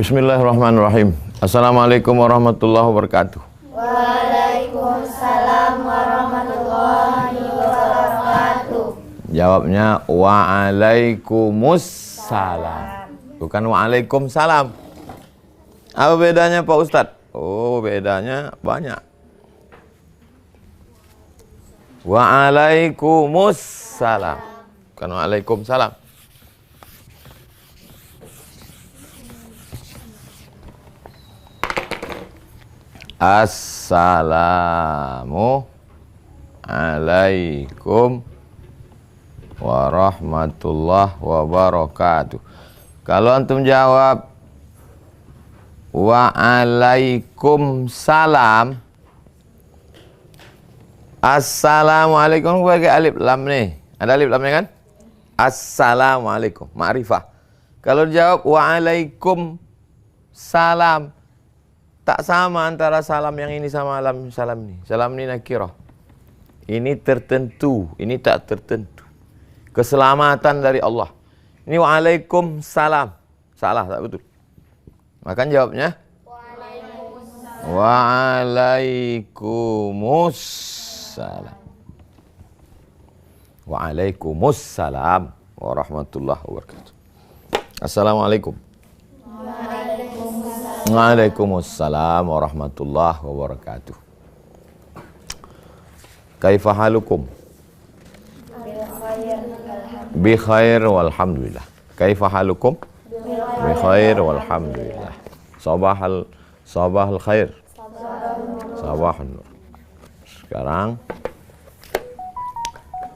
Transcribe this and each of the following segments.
Bismillahirrahmanirrahim. Assalamualaikum warahmatullahi wabarakatuh. Waalaikumsalam warahmatullahi wabarakatuh. Jawabnya waalaikumsalam. Bukan waalaikumsalam. Apa bedanya Pak Ustadz? Oh, bedanya banyak. Waalaikumsalam. Bukan waalaikumsalam. Assalamu alaikum warahmatullahi wabarakatuh. Kalau antum jawab waalaikumsalam, assalamualaikum pakai alif lam nih. Ada alif lamnya kan? Assalamualaikum, ma'rifah. Kalau jawab waalaikumsalam, tak sama antara salam yang ini sama salam ini. Salam ini nakirah. Ini tertentu, ini tak tertentu. Keselamatan dari Allah. Ini waalaikumsalam. Salah, tak betul. Maka jawabnya waalaikumsalam. Waalaikumsalam warahmatullahi wabarakatuh. Assalamualaikum. Waalaikumsalam warahmatullahi wabarakatuh. Kaifa halukum? Bi khair walhamdulillah. Kaifa halukum? Bi khair walhamdulillah. Sabahal khair. Sabahun nur. Sekarang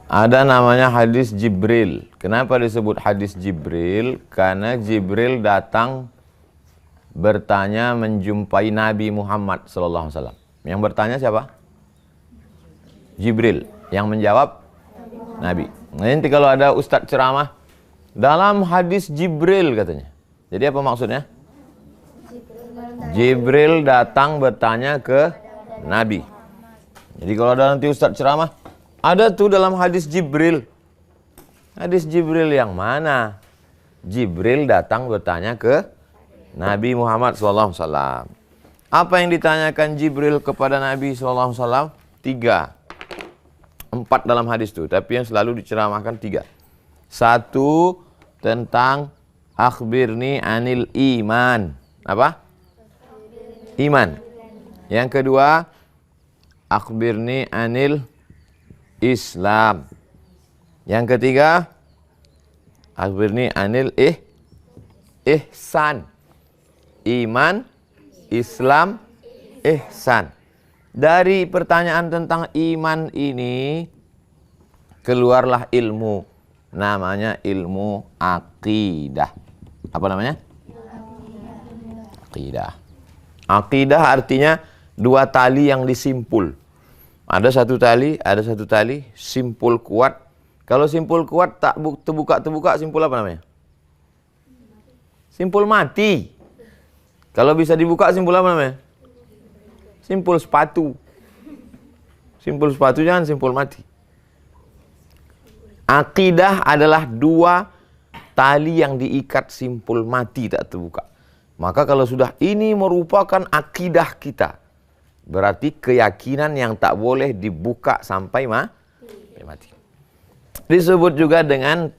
ada namanya hadis Jibril. Kenapa disebut hadis Jibril? Karena Jibril datang bertanya menjumpai Nabi Muhammad SAW. Yang bertanya siapa? Jibril. Yang menjawab Nabi. Nanti kalau ada ustadz ceramah, dalam hadis Jibril katanya. Jadi apa maksudnya? Jibril datang bertanya ke Nabi. Jadi kalau ada nanti ustadz ceramah, ada tuh dalam hadis Jibril. Hadis Jibril yang mana? Jibril datang bertanya ke Nabi Muhammad SAW. Apa yang ditanyakan Jibril kepada Nabi SAW? 3. 4 dalam hadis itu, tapi yang selalu diceramahkan 3. 1 tentang akhbirni anil iman. Apa? Iman. Yang kedua, akhbirni anil Islam. Yang ketiga, akhbirni anil ihsan. Iman, Islam, ihsan. Dari pertanyaan tentang iman ini keluarlah ilmu. Namanya ilmu akidah. Apa namanya? Akidah. Akidah artinya 2 tali yang disimpul. Ada satu tali, simpul kuat. Kalau simpul kuat tak terbuka, simpul apa namanya? Simpul mati. Kalau bisa dibuka, simpul apa namanya? Simpul sepatu. Simpul sepatu, jangan simpul mati. Akidah adalah 2 tali yang diikat simpul mati tak terbuka. Maka kalau sudah ini merupakan akidah kita, berarti keyakinan yang tak boleh dibuka sampai mati. Disebut juga dengan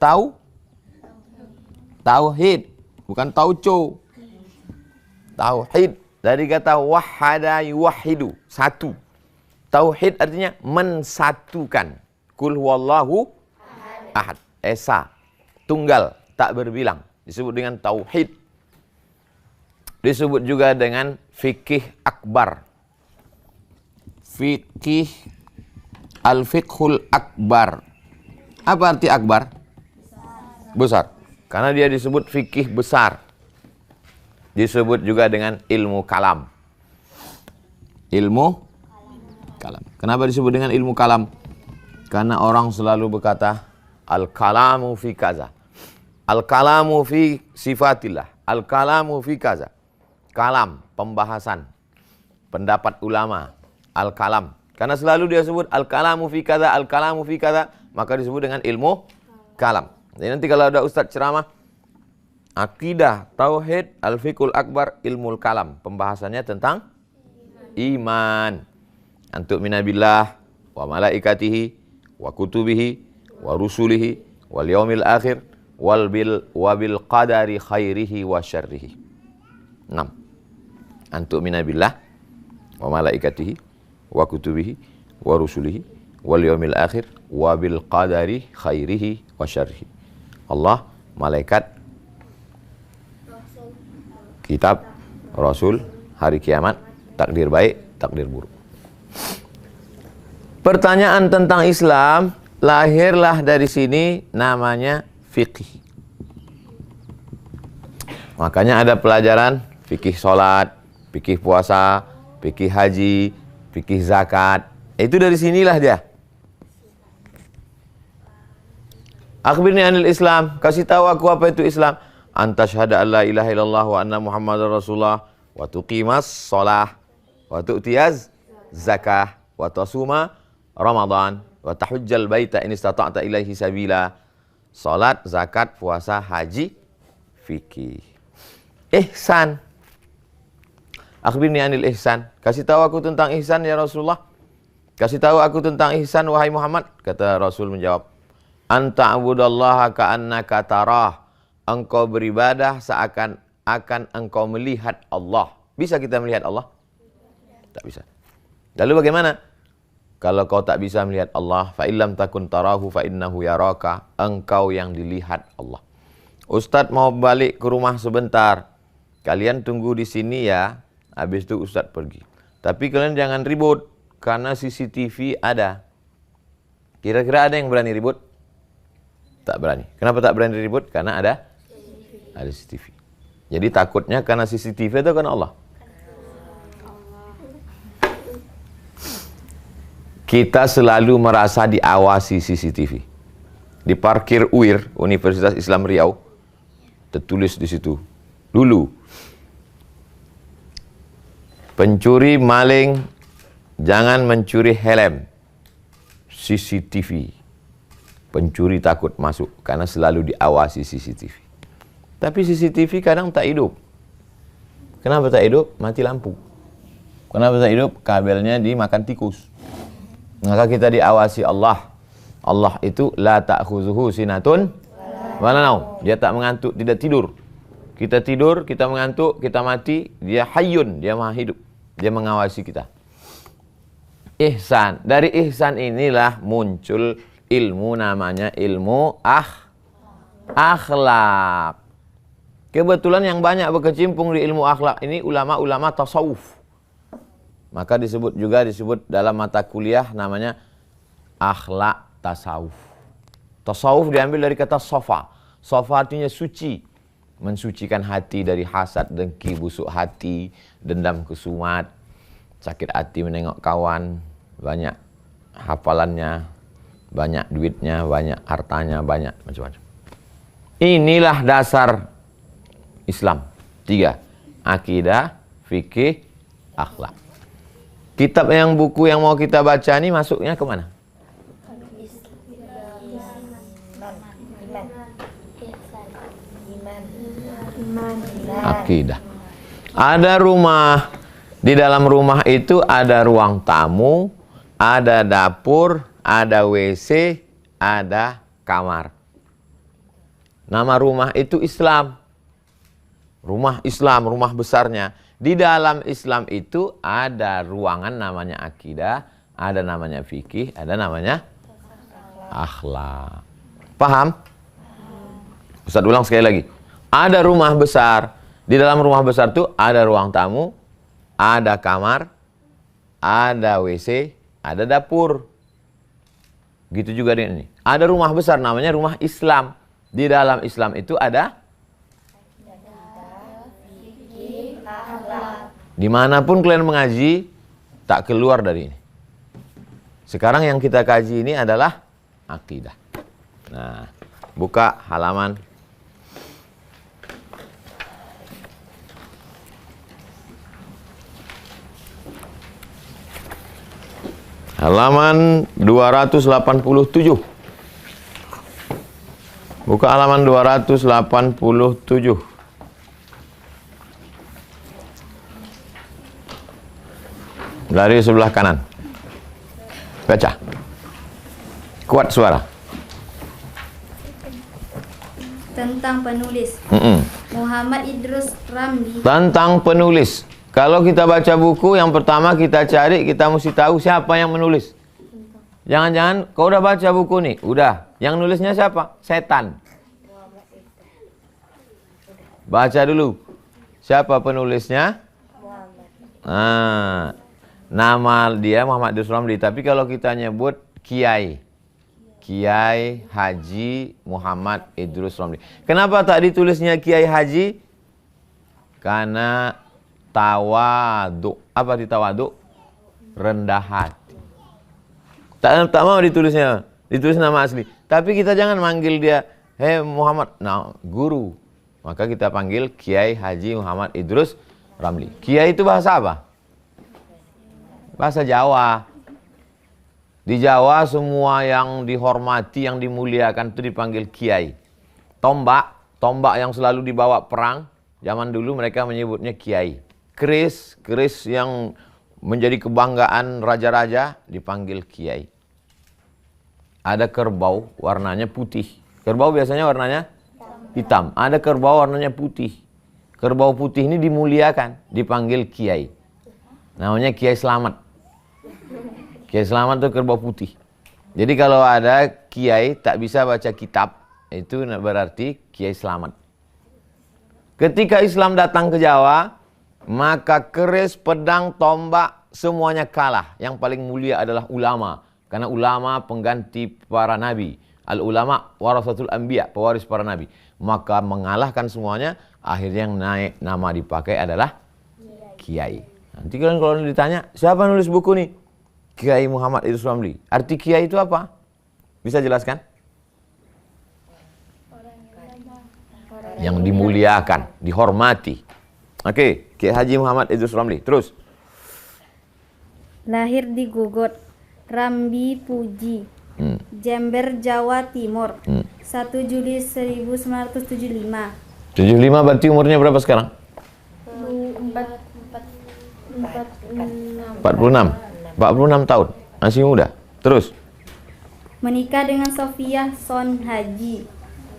tauhid, bukan tauco. Tauhid dari kata wahada yuwahidu, satu. Tauhid artinya mensatukan. Kul huwallahu ahad, esa, tunggal, tak berbilang. Disebut dengan tauhid. Disebut juga dengan fikih akbar. Fikih al-fiqhul akbar. Apa arti akbar? Besar. Karena dia disebut fikih besar. Disebut juga dengan ilmu kalam. Ilmu kalam. Kenapa disebut dengan ilmu kalam? Karena orang selalu berkata al-kalamu fi kaza. Al-kalamu fi sifatillah. Al-kalamu fi kaza. Kalam, pembahasan. Pendapat ulama. Al-kalam. Karena selalu dia sebut al-kalamu fi kaza, al-kalamu fi kaza, maka disebut dengan ilmu kalam. Jadi nanti kalau ada ustadz ceramah, akidah, tauhid, al-fiqhul akbar, ilmul kalam. Pembahasannya tentang iman. Antuk minabillah wa malaikatihi wa kutubihi wa rusulihi wal yaumil akhir wa bil qadari khairihi wa syarrihi. 6. Antuk minabillah wa malaikatihi wa kutubihi wa rusulihi wal yaumil akhir wa bil qadari khairihi wa syarrihi. Allah, malaikat, kitab, rasul, hari kiamat, takdir baik, takdir buruk. Pertanyaan tentang Islam lahirlah dari sini, namanya fikih. Makanya ada pelajaran fikih sholat, fikih puasa, fikih haji, fikih zakat. Itu dari sinilah dia. Akhbirni anil Islam, kasih tahu aku apa itu Islam. Anta syahada an la ilaha illallah wa anna muhammadar rasulullah wa tuqimas sholah wa tu'tiyaz zakah wa tasuma ramadan wa tahujjal baita in istata'ta ilaihi sabila. Salat, zakat, puasa, haji, fikih. Ihsan. Akhbirni anil ihsan. Kasih tahu aku tentang ihsan ya Rasulullah. Kasih tahu aku tentang ihsan wahai Muhammad. Kata Rasul menjawab, anta abudallaha ka'annaka tarah. Engkau beribadah seakan-akan engkau melihat Allah. Bisa kita melihat Allah? Tak bisa. Lalu bagaimana? Kalau kau tak bisa melihat Allah, fa illam takun tarahu fa innahu yaraka. Engkau yang dilihat Allah. Ustadz mau balik ke rumah sebentar. Kalian tunggu di sini ya. Habis itu Ustadz pergi. Tapi kalian jangan ribut karena CCTV ada. Kira-kira ada yang berani ribut? Tak berani. Kenapa tak berani ribut? Karena ada CCTV. Jadi takutnya karena CCTV atau karena Allah? Kita selalu merasa diawasi CCTV. Di parkir UIR, Universitas Islam Riau, tertulis di situ. Dulu, pencuri maling jangan mencuri helm. CCTV. Pencuri takut masuk karena selalu diawasi CCTV. Tapi CCTV kadang tak hidup. Kenapa tak hidup? Mati lampu. Kenapa tak hidup? Kabelnya dimakan tikus. Maka kita diawasi Allah. Allah itu la ta'khuzuhu sinatun wala naum. Dia tak mengantuk, tidak tidur. Kita tidur, kita mengantuk, kita mati, dia hayyun, dia maha hidup. Dia mengawasi kita. Ihsan. Dari ihsan inilah muncul ilmu, namanya ilmu akhlak. Kebetulan yang banyak berkecimpung di ilmu akhlak ini ulama-ulama tasawuf. Maka disebut dalam mata kuliah namanya akhlak tasawuf. Tasawuf diambil dari kata sofa. Sofa artinya suci. Mensucikan hati dari hasad, dengki, busuk hati, dendam, kesumat, sakit hati menengok kawan, banyak hafalannya, banyak duitnya, banyak hartanya, banyak macam-macam. Inilah dasar Islam. 3. Akidah, fikih, akhlak. Kitab buku yang mau kita baca ini masuknya ke mana? Akidah. Ada rumah. Di dalam rumah itu ada ruang tamu, ada dapur, ada WC, ada kamar. Nama rumah itu Islam. Rumah Islam, rumah besarnya. Di dalam Islam itu ada ruangan namanya akidah, ada namanya fikih, ada namanya akhlak. Paham? Ustaz ulang sekali lagi. Ada rumah besar. Di dalam rumah besar itu ada ruang tamu, ada kamar, ada WC, ada dapur. Gitu juga dengan ini. Ada rumah besar namanya rumah Islam. Di dalam Islam itu ada dimanapun kalian mengaji, tak keluar dari ini. Sekarang yang kita kaji ini adalah akidah. Nah, buka halaman 287. Buka halaman 287. Dari sebelah kanan. Baca. Kuat suara. Tentang penulis Muhammad Idrus Ramli. Tentang penulis. Kalau kita baca buku, yang pertama kita cari, kita mesti tahu siapa yang menulis. Jangan-jangan kau udah baca buku nih, udah. Yang nulisnya siapa? Setan. Baca dulu. Siapa penulisnya? Nah, nama dia Muhammad Idrus Ramli. Tapi kalau kita nyebut Kiai Haji Muhammad Idrus Ramli. Kenapa tak ditulisnya Kiai Haji? Karena tawadu. Apa di tawadu? Rendah hati. Tak mau ditulisnya. Ditulis nama asli. Tapi kita jangan manggil dia, hei Muhammad, nah guru. Maka kita panggil Kiai Haji Muhammad Idrus Ramli. Kiai itu bahasa apa? Bahasa Jawa. Di Jawa semua yang dihormati, yang dimuliakan itu dipanggil Kiai. Tombak yang selalu dibawa perang, zaman dulu mereka menyebutnya Kiai. Keris yang menjadi kebanggaan raja-raja dipanggil Kiai. Ada kerbau warnanya putih. Kerbau biasanya warnanya hitam. Ada kerbau warnanya putih. Kerbau putih ini dimuliakan, dipanggil Kiai. Namanya Kiai Selamat. Kiai Selamat itu kerbau putih. Jadi kalau ada Kiai tak bisa baca kitab, itu berarti Kiai Selamat. Ketika Islam datang ke Jawa, maka keris, pedang, tombak semuanya kalah. Yang paling mulia adalah ulama. Karena ulama pengganti para nabi. Al-ulama warasatul anbiya, pewaris para nabi. Maka mengalahkan semuanya, akhirnya yang naik nama dipakai adalah Kiai. Nanti kalian kalau ditanya, siapa nulis buku nih? Kiai Muhammad Idrus Ramli. Arti Kiai itu apa? Bisa jelaskan? Yang dimuliakan, dihormati. Oke, Kiai Haji Muhammad Idrus Ramli. Terus. Lahir di Gugot, Rambi Puji, Jember, Jawa Timur, 1 Juli 1975. 75 berarti umurnya berapa sekarang? 46 tahun. Masih muda. Terus. Menikah dengan Sofia Son Haji.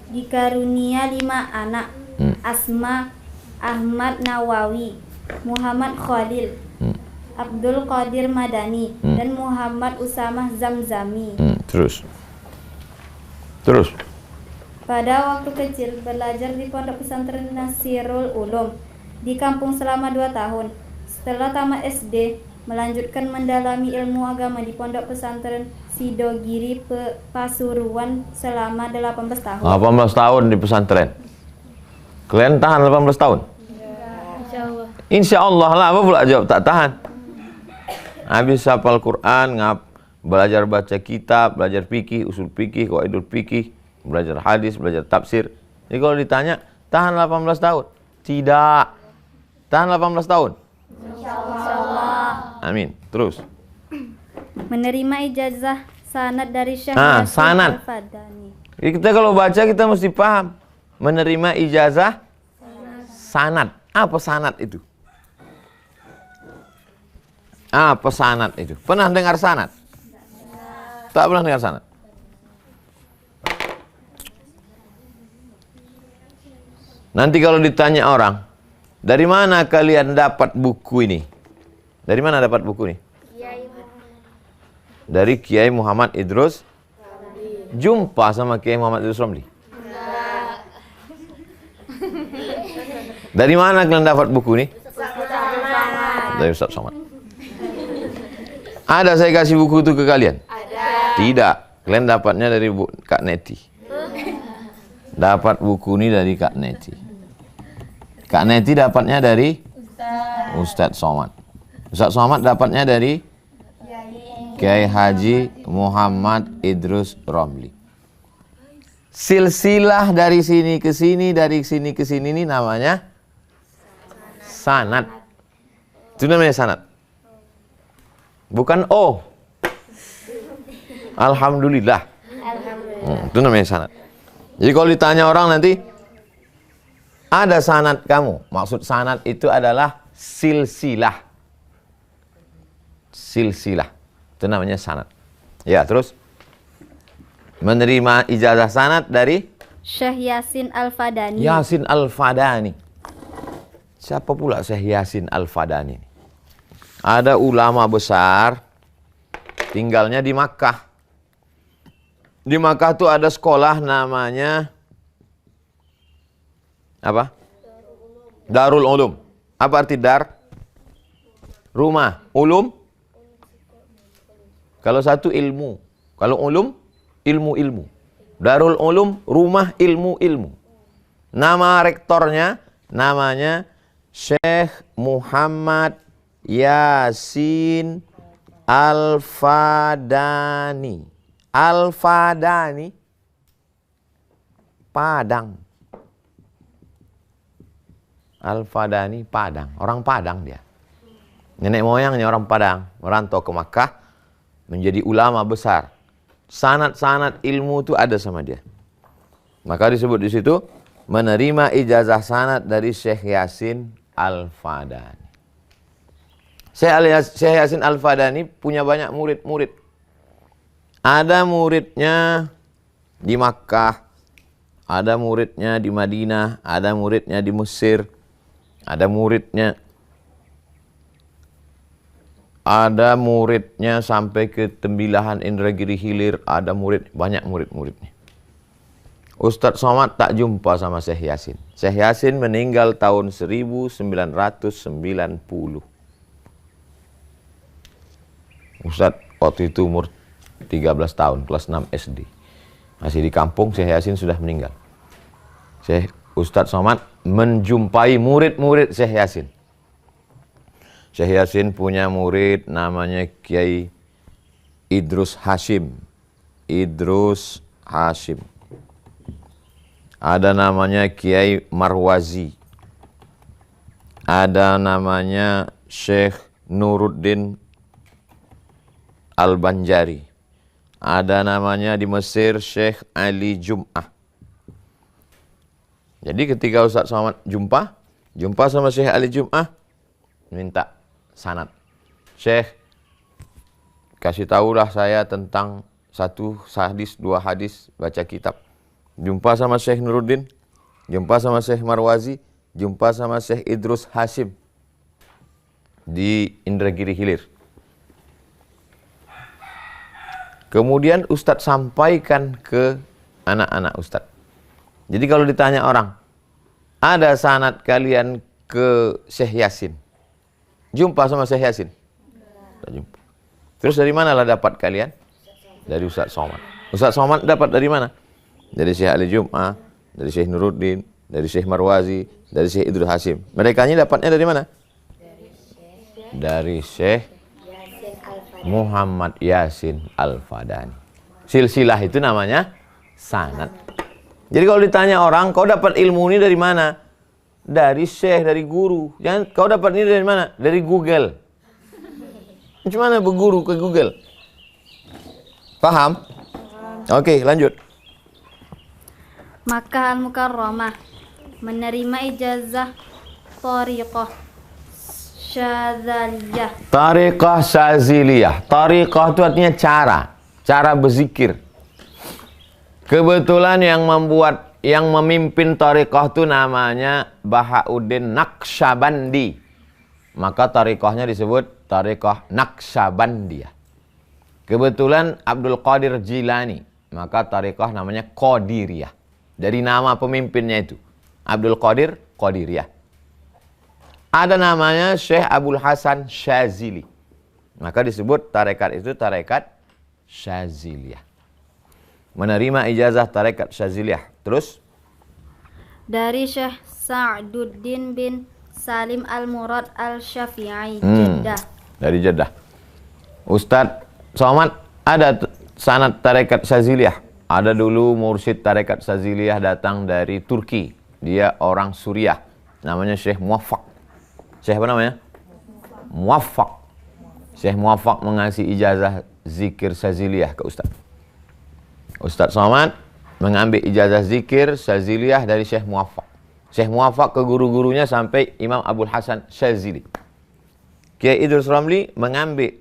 Dikarunia 5 anak. Asma, Ahmad Nawawi, Muhammad Khalil, Abdul Qadir Madani, dan Muhammad Usamah Zamzami. Terus. Pada waktu kecil belajar di Pondok Pesantren Nasirul Ulum di kampung selama 2 tahun. Setelah tamat SD, melanjutkan mendalami ilmu agama di Pondok Pesantren Sidogiri Pasuruan selama 18 tahun. 18 tahun di pesantren. Kalian tahan 18 tahun? Insya Allah lah. Apa pula jawab tak tahan? Habis hafal Quran, belajar baca kitab, belajar fikih, usul fikih, qawaidul fikih, belajar hadis, belajar tafsir. Jadi kalau ditanya, tahan 18 tahun? Tidak. Tahan 18 tahun? Insyaallah. Amin. Terus. Menerima ijazah sanad dari Syekh sanad. Al-Fadani. Kita kalau baca kita mesti paham. Menerima ijazah sanad. Apa sanad itu? Apa sanad itu? Pernah dengar sanad? Tak pernah dengar sanad. Nanti kalau ditanya orang, dari mana kalian dapat buku ini? Dari mana dapat buku ini? Dari Kiai Muhammad Idrus. Jumpa sama Kiai Muhammad Idrus Ramli? Dari mana kalian dapat buku ini? Dari Ustaz Somad. Ada saya kasih buku itu ke kalian? Ada. Tidak. Kalian dapatnya dari Kak Neti. Dapat buku ini dari Kak Neti. Kak Neti dapatnya dari Ustaz Somad. Ustaz Somad dapatnya dari Kiai Haji Muhammad Idrus Ramli. Silsilah dari sini ke sini, dari sini ke sini ini namanya sanad. Itu namanya sanad. Bukan Alhamdulillah. Itu namanya sanad. Jadi kalau ditanya orang nanti, ada sanad kamu. Maksud sanad itu adalah silsilah. silsilah. Itu namanya sanad. Ya, terus menerima ijazah sanad dari Syekh Yasin Al-Fadani. Yasin Al-Fadani. Siapa pula Syekh Yasin Al-Fadani? Ada ulama besar, tinggalnya di Makkah. Di Makkah tuh ada sekolah namanya apa? Darul Ulum. Apa arti dar? Rumah. Ulum? Kalau satu ilmu. Kalau ulum? Ilmu-ilmu. Darul Ulum, rumah ilmu-ilmu. Nama rektornya namanya Syekh Muhammad Yasin Al-Fadani. Al-Fadani, Padang. Al-Fadani, Padang. Orang Padang dia. Nenek moyangnya orang Padang. Merantau ke Makkah, menjadi ulama besar. Sanad-sanad ilmu itu ada sama dia. Maka disebut di situ menerima ijazah sanad dari Syekh Yasin Al-Fadani. Syekh Yasin Al-Fadani punya banyak murid-murid. Ada muridnya di Makkah, ada muridnya di Madinah, ada muridnya di Mesir, ada muridnya sampai ke Tembilahan Indragiri Hilir, ada banyak murid-muridnya. Ustadz Somad tak jumpa sama Syekh Yasin. Syekh Yasin meninggal tahun 1990. Ustadz waktu itu umur 13 tahun, kelas 6 SD. Masih di kampung, Syekh Yasin sudah meninggal. Ustadz Somad menjumpai murid-murid Syekh Yasin. Syekh Yasin punya murid namanya Kiai Idrus Hashim. Idrus Hashim. Ada namanya Kiai Marwazi. Ada namanya Syekh Nuruddin Al-Banjari. Ada namanya di Mesir Syekh Ali Jum'ah. Jadi ketika Ustadz Somad jumpa sama Syekh Ali Jum'ah, minta sanad. Syekh, kasih tahulah saya tentang 1 hadis, 2 hadis, baca kitab. Jumpa sama Syekh Nuruddin, jumpa sama Syekh Marwazi, jumpa sama Syekh Idrus Hashim di Indragiri Hilir. Kemudian Ustadz sampaikan ke anak-anak Ustadz. Jadi kalau ditanya orang, ada sanad kalian ke Syekh Yasin? Jumpa sama Syekh Yasin? Tak jumpa. Terus dari mana lah dapat kalian? Dari Ustadz Somad. Ustadz Somad dapat dari mana? Dari Syekh Ali Jum'ah, dari Syekh Nuruddin, dari Syekh Marwazi, dari Syekh Idrus Hashim. Mereka ini dapatnya dari mana? Dari Syekh Muhammad Yasin Al-Fadani. Silsilah itu namanya sanad. Jadi kalau ditanya orang, kau dapat ilmu ini dari mana? Dari syekh, dari guru. Jangan kau dapat ini dari mana? Dari Google. Macam mana berguru ke Google? Paham? Oke, lanjut. Makkah Al-Mukarramah menerima ijazah Thariqah Syadzaliyah. Tariqah Syadziliyah. Tariqah itu artinya cara berzikir. Kebetulan yang memimpin tariqah itu namanya Bahauddin Naqsyabandi. Maka tariqahnya disebut tariqah Naqsyabandiyah. Kebetulan Abdul Qadir Jilani, maka tariqah namanya Qadiriyah. Dari nama pemimpinnya itu. Abdul Qadir, Qadiriyah. Ada namanya Syekh Abul Hasan Syazili. Maka disebut tarekat itu tarekat Syaziliyah. Menerima ijazah tarekat Syaziliyah. Terus? Dari Syekh Sa'duddin bin Salim Al-Murad Al-Syafi'i, Jeddah. Dari Jeddah. Ustadz Somad, ada sanad tarekat Syaziliyah. Ada dulu mursyid tarekat Syaziliyah datang dari Turki. Dia orang Suriah. Namanya Syekh Muwaffaq. Syekh apa namanya? Muwaffaq. Syekh Muwaffaq mengasih ijazah zikir Syaziliyah ke Ustadz. Ustadz Somad mengambil ijazah zikir Syaziliyah dari Syekh Muwaffaq. Syekh Muwaffaq ke guru-gurunya sampai Imam Abul Hasan Syazili. Kiai Idrus Ramli mengambil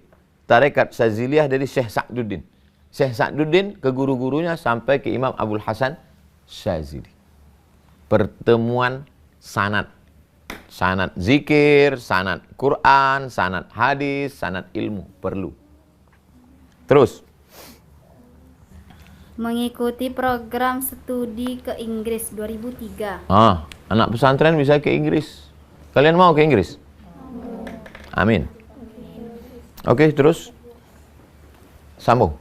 tarekat Syaziliyah dari Syekh Sa'duddin. Syekh Sa'duddin ke guru-gurunya sampai ke Imam Abdul Hasan Syazili. Pertemuan sanad. Sanad zikir, sanad Quran, sanad hadis, sanad ilmu. Perlu. Terus. Mengikuti program studi ke Inggris 2003. Anak pesantren bisa ke Inggris. Kalian mau ke Inggris? Amin. Oke, terus. Sambung.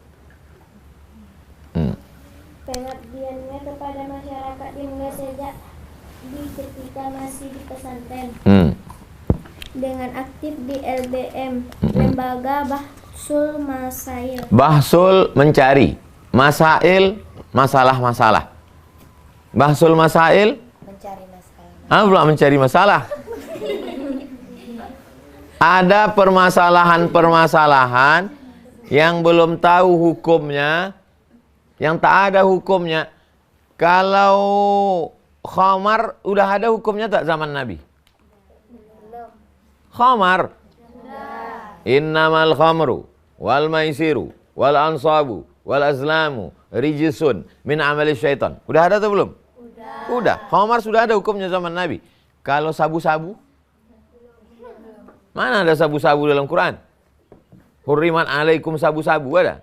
Pengabdiannya kepada masyarakat dimulai sejak ketika masih di pesantren. Dengan aktif di LBM, Lembaga Bahsul Masail. Bahsul mencari. Masail, masalah-masalah. Bahsul masail, Mencari masalah. pula mencari masalah. Ada permasalahan-permasalahan yang belum tahu hukumnya, yang tak ada hukumnya. Kalau khamar udah ada hukumnya tak zaman Nabi? Khamar. Innamal khamru wal maisiru wal ansabu wal azlamu rijsun min amali syaitan. Udah ada atau belum? Udah. Khamar sudah ada hukumnya zaman Nabi. Kalau sabu-sabu? Mana ada sabu-sabu dalam Quran? Hurriman alaikum sabu-sabu ada?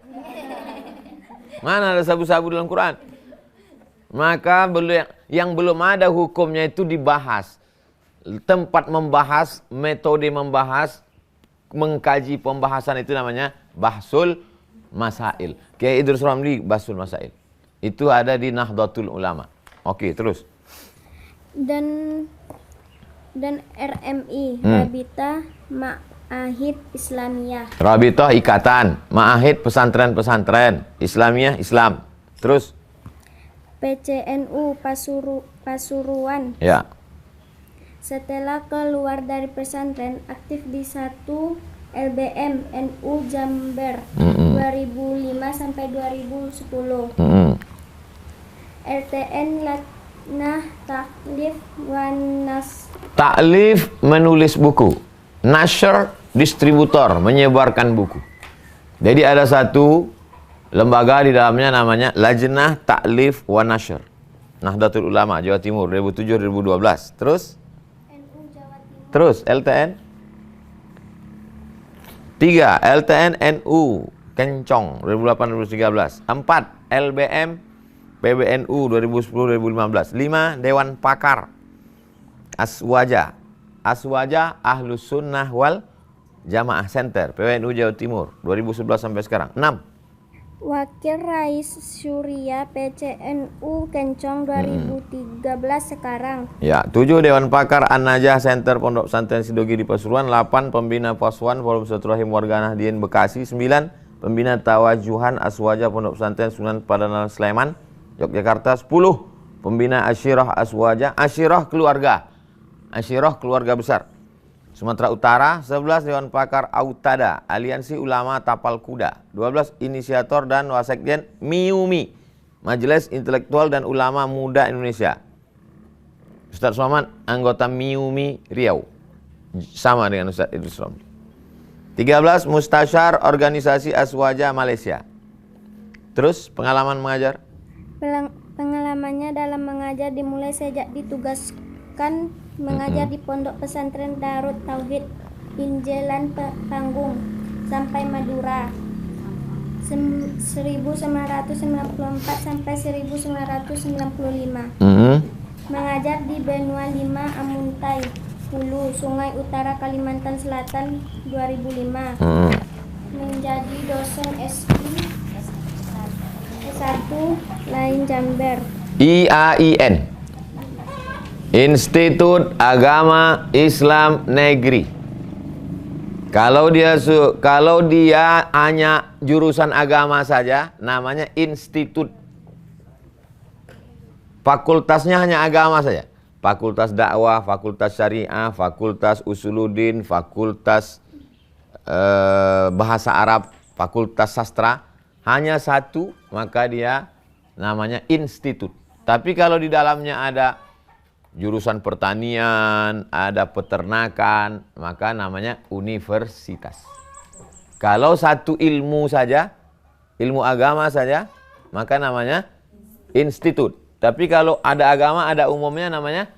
Mana ada sabu-sabu dalam Quran? Maka yang belum ada hukumnya itu dibahas. Tempat membahas, metode membahas, mengkaji pembahasan itu namanya bahsul masail. Kiai Idrus Ramli bahsul masail. Itu ada di Nahdlatul Ulama. Oke, terus. Dan RMI, Rabita Ma'ahid Islamiyah. Rabitah ikatan, ma'ahid pesantren-pesantren, Islamiyah Islam. Terus. PCNU Pasuruan. Ya. Setelah keluar dari pesantren, aktif di 1 LBM NU Jamber 2005 sampai 2010. LTN Latnah Taklif Wanas. Taklif menulis buku. Nashr distributor menyebarkan buku. Jadi ada satu lembaga di dalamnya namanya Lajnah Taklif wa Nashr. Nahdlatul Ulama Jawa Timur 2007-2012. Terus? NU Jawa Timur. Terus LTN 3 LTN NU Kencong 2008-2013. 4 LBM PBNU 2010-2015. 5 Dewan Pakar Aswaja Ahlus Sunnah wal Jamaah Center PBNU Jawa Timur 2011 sampai sekarang. 6 Wakil Rais Syuriah PCNU Kencong 2013 sekarang. Ya, 7 Dewan Pakar An-Najah Center Pondok Pesantren Sidogi di Pasuruan. 8 Pembina Poswan Forum Silaturahim Warga Nahdien Bekasi. 9 Pembina Tawajuhan Aswaja Pondok Pesantren Sunan Padanan Sleman Yogyakarta. 10 Pembina Asyirah Aswaja, Asyirah keluarga besar Sumatera Utara. 11 Dewan Pakar Autada Aliansi Ulama Tapal Kuda. 12 Inisiator dan Wasekjen MIUMI Majelis Intelektual dan Ulama Muda Indonesia. Ustaz Somad anggota MIUMI Riau, sama dengan Ustaz Idrus Ramli. 13 Mustasyar Organisasi Aswaja Malaysia. Terus pengalaman mengajar. Pengalamannya dalam mengajar dimulai sejak ditugaskan mengajar di Pondok Pesantren Darut Tauhid Injelan Panggung sampai Madura 1994 sampai 1995. Mengajar di Benua 5 Amuntai Hulu Sungai Utara Kalimantan Selatan 2005. Menjadi dosen S1 lain Jamber. IAIN Institut Agama Islam Negeri. Kalau dia hanya jurusan agama saja, namanya institut. Fakultasnya hanya agama saja. Fakultas dakwah, fakultas syariah, fakultas usuluddin, fakultas bahasa Arab, fakultas sastra. Hanya satu, maka dia namanya institut. Tapi kalau di dalamnya ada jurusan pertanian, ada peternakan, maka namanya universitas. Kalau satu ilmu saja, ilmu agama saja, maka namanya institut. Tapi kalau ada agama, ada umumnya namanya.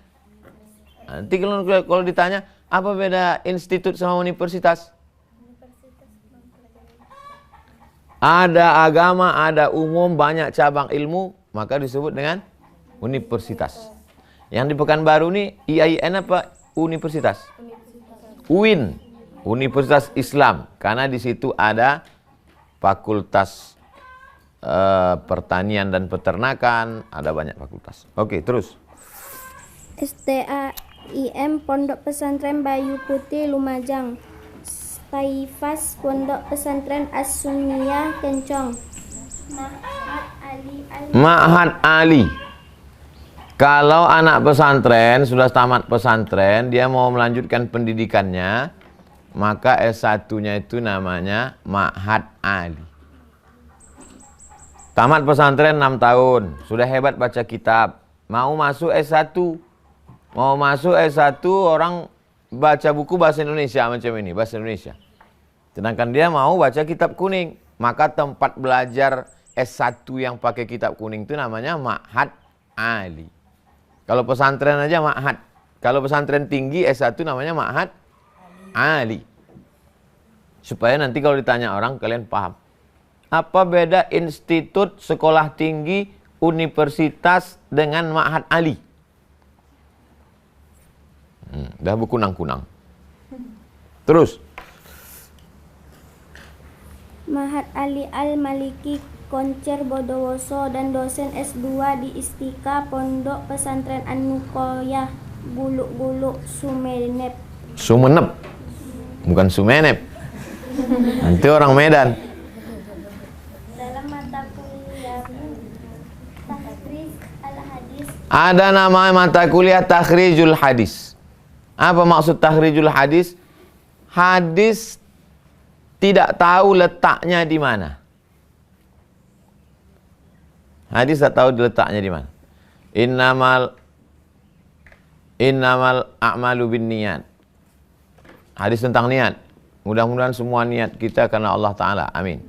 Nanti kalau ditanya, apa beda institut sama universitas? Ada agama, ada umum, banyak cabang ilmu, maka disebut dengan universitas. Yang di Pekanbaru ini IAIN apa universitas? UIN, Universitas Islam, karena di situ ada fakultas pertanian dan peternakan, ada banyak fakultas. Oke, terus. STAIM Pondok Pesantren Bayu Putih Lumajang. Taifas Pondok Pesantren As-Sunniyah Kencong. Ma'had Ali. Kalau anak pesantren sudah tamat pesantren, dia mau melanjutkan pendidikannya, maka S1-nya itu namanya Ma'had Ali. Tamat pesantren 6 tahun, sudah hebat baca kitab, mau masuk S1. Mau masuk S1 orang baca buku bahasa Indonesia macam ini, bahasa Indonesia. Sedangkan dia mau baca kitab kuning, maka tempat belajar S1 yang pakai kitab kuning itu namanya Ma'had Ali. Kalau pesantren aja Ma'had. Kalau pesantren tinggi S1 namanya Ma'had Ali. Supaya nanti kalau ditanya orang kalian paham. Apa beda institut, sekolah tinggi, universitas dengan Ma'had Ali? Dah berkunang-kunang. Terus. Ma'had Ali Al-Maliki Koncer Bondowoso dan dosen S2 di Istika Pondok Pesantren An-Nukoyah Guluk-Guluk Sumenep. Sumenep. Bukan Sumenep. Nanti orang Medan. Dalam mata kuliah Tahrij Al-Hadis. Ada nama mata kuliah Takhrijul Hadis. Apa maksud Takhrijul Hadis? Hadis tidak tahu letaknya di mana. Hadis tak tahu letaknya di mana. Innamal a'malu binniyat. Hadis tentang niat. Mudah-mudahan semua niat kita karena Allah Ta'ala. Amin.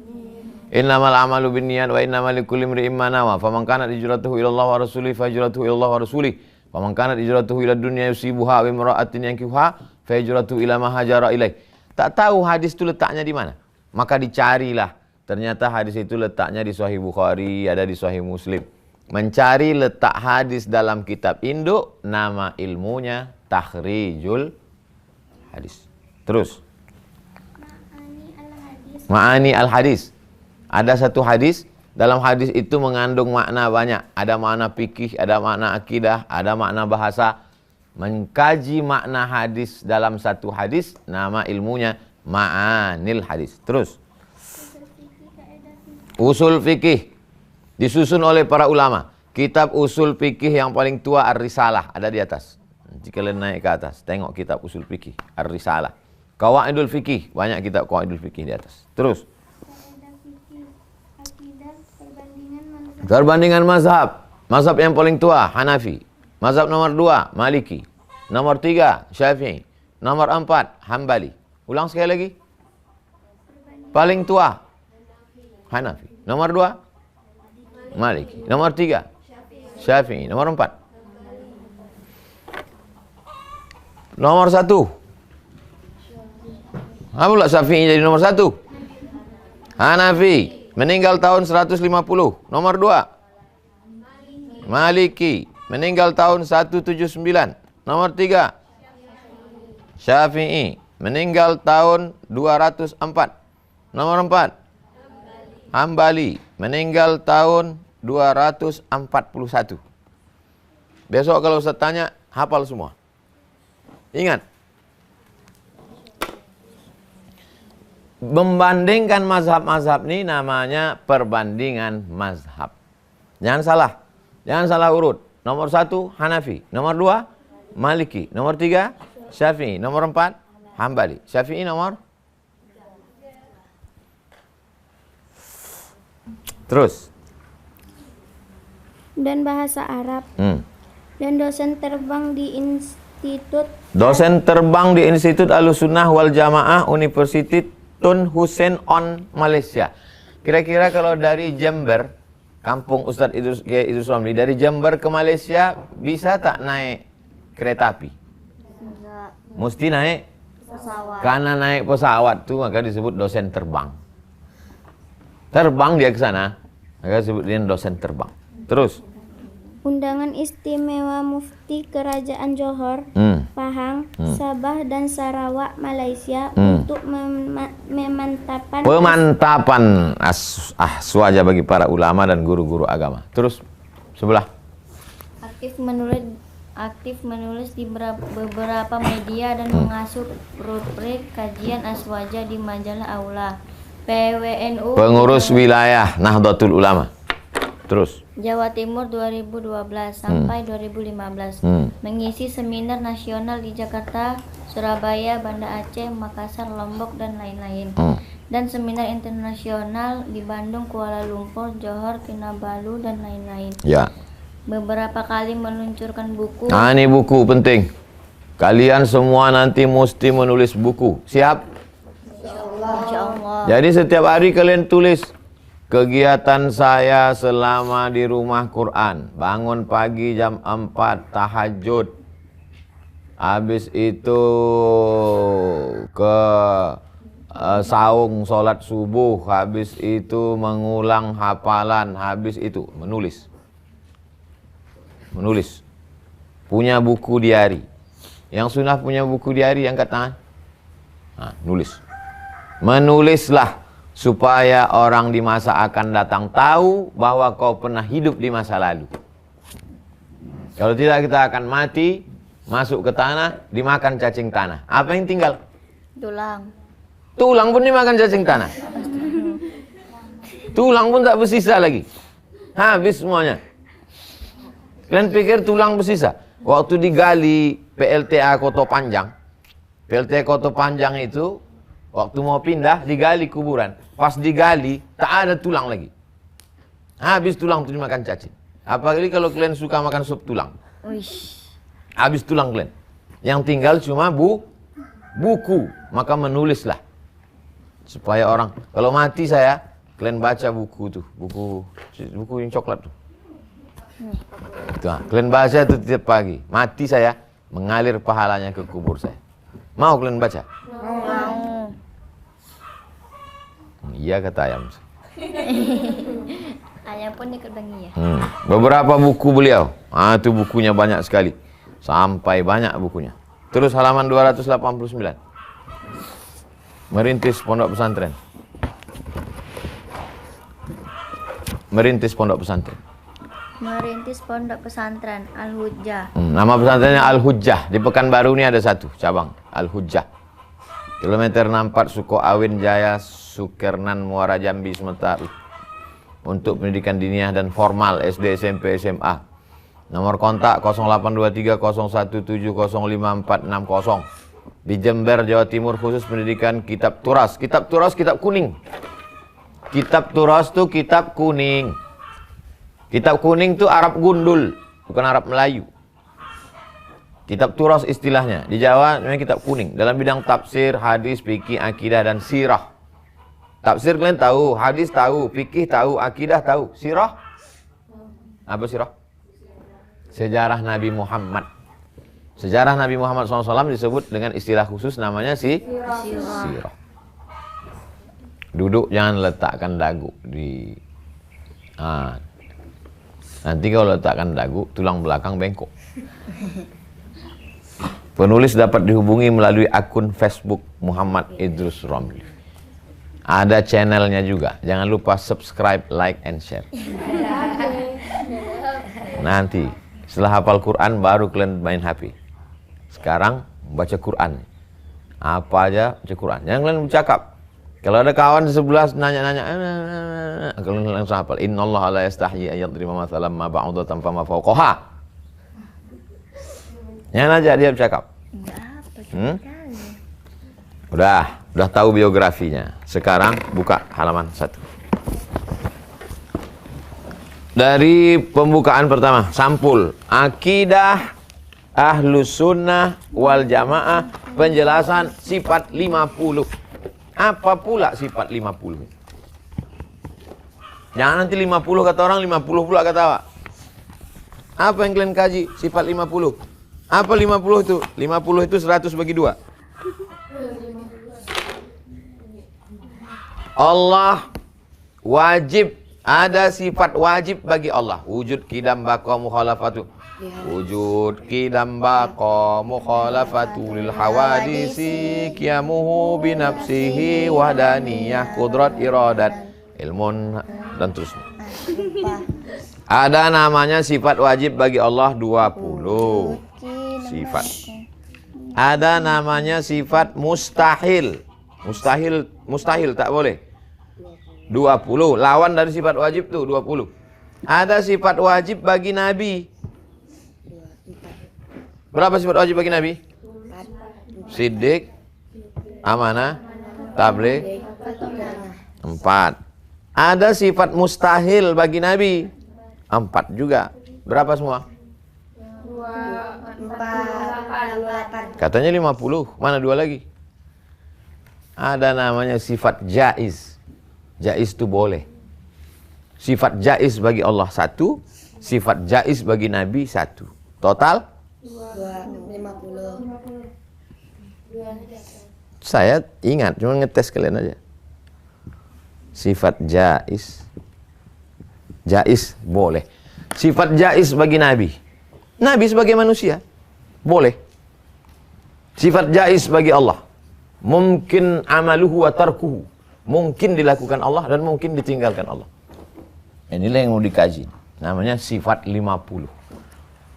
Innamal a'malu binniyat wa innamal likulli imri'in ma nawa. Faman kanat hijratuhu ila Allah wa rasulih fa hijratuhu ila Allah wa rasulih. Faman kanat hijratuhu ila dunya yusibuha wa imra'atin yankihuha fa hijratuhu ila ma hajara ilaih. Tak tahu hadis itu letaknya di mana. Maka dicarilah. Ternyata hadis itu letaknya di Sahih Bukhari, ada di Sahih Muslim. Mencari letak hadis dalam kitab induk, nama ilmunya Takhrijul Hadis. Terus. Ma'ani al-hadis. Ada satu hadis, dalam hadis itu mengandung makna banyak. Ada makna fikih, ada makna akidah, ada makna bahasa. Mengkaji makna hadis dalam satu hadis, nama ilmunya Ma'anil Hadis. Terus. Usul fikih disusun oleh para ulama. Kitab usul fikih yang paling tua Ar-Risalah ada di atas. Jika kalian naik ke atas, tengok kitab usul fikih Ar-Risalah. Qawaidul fikih, banyak kitab qawaidul fikih di atas. Terus. Perbandingan mazhab. Mazhab yang paling tua Hanafi. Mazhab nomor 2 Maliki. Nomor 3 Syafi'i. Nomor 4 Hambali. Ulang sekali lagi. Paling tua Hanafi. Nomor 2 Maliki. Nomor 3 Syafi'i. Nomor 4 nomor 1 apa pula Syafi'i jadi nomor 1? Hanafi meninggal tahun 150. Nomor 2 Maliki meninggal tahun 179. Nomor 3 Syafi'i meninggal tahun 204. Nomor 4 Hambali meninggal tahun 241. Besok kalau Ustaz tanya, hafal semua. Ingat. Membandingkan mazhab-mazhab ini namanya perbandingan mazhab. Jangan salah. Jangan salah urut. Nomor 1 Hanafi. Nomor 2 Maliki. Nomor 3 Syafi'i. Nomor 4 Hambali. Syafi'i nomor. Terus. Dan bahasa Arab. Dan dosen terbang di Institut Ahlussunnah wal Jamaah Tun Hussein on Malaysia. Kira-kira kalau dari Jember, kampung Ustadz Idrus Romli, dari Jember ke Malaysia bisa tak naik kereta api? Enggak. Mesti naik. Pesawat. Karena naik pesawat tuh maka disebut dosen terbang. Terbang dia ke sana, maka disebut dia dosen terbang. Terus. Undangan istimewa Mufti Kerajaan Johor, Pahang, Sabah dan Sarawak, Malaysia untuk pemantapan aswaja bagi para ulama dan guru-guru agama. Terus sebelah. Aktif menulis di beberapa media dan mengasuh rubrik kajian aswaja di majalah Aula. PWNU Pengurus wilayah Nahdlatul Ulama. Terus. Jawa Timur 2012 sampai 2015. Mengisi seminar nasional di Jakarta, Surabaya, Banda Aceh, Makassar, Lombok dan lain-lain. Dan seminar internasional di Bandung, Kuala Lumpur, Johor, Kinabalu dan lain-lain. Ya. Beberapa kali meluncurkan buku. Nah, ini buku penting. Kalian semua nanti mesti menulis buku. Siap? Insyaallah. Jadi setiap hari kalian tulis kegiatan saya selama di rumah Quran. Bangun pagi jam 4 tahajud. Habis itu ke saung sholat subuh. Habis itu mengulang hafalan. Habis itu menulis. Punya buku diari. Yang sudah punya buku diari angkat tangan. Nah, nulis. Menulislah supaya orang di masa akan datang tahu bahwa kau pernah hidup di masa lalu. Kalau tidak kita akan mati, masuk ke tanah, dimakan cacing tanah. Apa yang tinggal? Tulang. Tulang pun dimakan cacing tanah. Tulang pun tak bersisa lagi. Habis semuanya. Kalian pikir tulang bersisa? Waktu digali PLTA Koto Panjang, PLTA Koto Panjang itu waktu mau pindah digali kuburan. Pas digali tak ada tulang lagi. Habis tulang itu dimakan cacing. Apalagi kalau kalian suka makan sup tulang. Wish. Habis tulang kalian. Yang tinggal cuma buku. Maka menulislah. Supaya orang, kalau mati saya, kalian baca buku tuh. Buku yang coklat tuh. Itu, kalian baca itu tiap pagi. Mati saya, mengalir pahalanya ke kubur saya. Mau kalian baca? Mau. Iya kata ayam. Ayam pun ikut bangi ya. Beberapa buku beliau. Itu bukunya banyak sekali. Sampai banyak bukunya. Terus halaman 289. Merintis pondok pesantren. Merintis pondok pesantren. Merintis pondok pesantren Al-Hujjah. Nama pesantrennya Al-Hujjah. Di Pekanbaru ini ada satu cabang Al-Hujjah. Kilometer 64 Suko Awin Jaya Sukernan Muara Jambi Sumatera. Untuk pendidikan diniah dan formal SD, SMP, SMA. Nomor kontak 0823 017 05460. Di Jember, Jawa Timur khusus pendidikan kitab turas. Kitab turas kitab kuning. Kitab turas tuh kitab kuning. Kitab kuning itu Arab gundul, bukan Arab Melayu. Kitab turas istilahnya. Di Jawa namanya kitab kuning. Dalam bidang tafsir, hadis, fikih, akidah, dan sirah. Tafsir kalian tahu, hadis tahu, fikih tahu, akidah tahu. Sirah? Apa sirah? Sejarah Nabi Muhammad. Sejarah Nabi Muhammad SAW disebut dengan istilah khusus namanya sirah. Duduk jangan letakkan dagu di... Nanti kalau letakkan dagu, tulang belakang bengkok. Penulis dapat dihubungi melalui akun Facebook Muhammad Idrus Romli. Ada channelnya juga. Jangan lupa subscribe, like, and share. Nanti, setelah hafal Quran, baru kalian main HP. Sekarang, baca Quran. Apa aja baca Quran. Jangan kalian bercakap. Kalau ada kawan di sebelah nanya-nanya, kalian langsung hafal. Innallaha la yastahyi an yadriba mathalan ma ba'udatan fama fawqaha. Jangan aja dia bercakap. Udah tahu biografinya. Sekarang buka halaman 1. Dari pembukaan pertama, sampul akidah Ahlus Sunnah wal Jamaah, penjelasan sifat 50. Apa pula sifat 50? Jangan nanti 50 kata orang, 50 pula kata awak. Apa yang kalian kaji? Sifat 50. Apa 50 itu? 50 itu 100 bagi 2. Allah wajib, ada sifat wajib bagi Allah. Wujud, qidam, baqa, mukhalafatu. Wujud, qidam, baqa, mukhalafatu lil hawadisi, qiyamuhu binafsihi, wahdaniyah, qudrat, iradat, ilmun, dan terusnya. Ada namanya sifat wajib bagi Allah 20 sifat. Ada namanya sifat mustahil. Mustahil tak boleh. 20. Lawan dari sifat wajib tuh 20. Ada sifat wajib bagi Nabi. Berapa sifat wajib bagi Nabi? Siddiq, amanah, tabligh, 4. Ada sifat mustahil bagi Nabi, 4 juga. Berapa semua? 4. Katanya 50. Mana 2 lagi? Ada namanya sifat jaiz. Jaiz itu boleh. Sifat jaiz bagi Allah 1, sifat jaiz bagi Nabi 1. Total 50. Saya ingat, cuma ngetes kalian aja. Sifat jaiz. Jaiz boleh. Sifat jaiz bagi Nabi. Nabi sebagai manusia boleh. Sifat jaiz bagi Allah. Mungkin amaluhu wa tarkuhu. Mungkin dilakukan Allah dan mungkin ditinggalkan Allah. Inilah yang mau dikaji. Namanya sifat 50.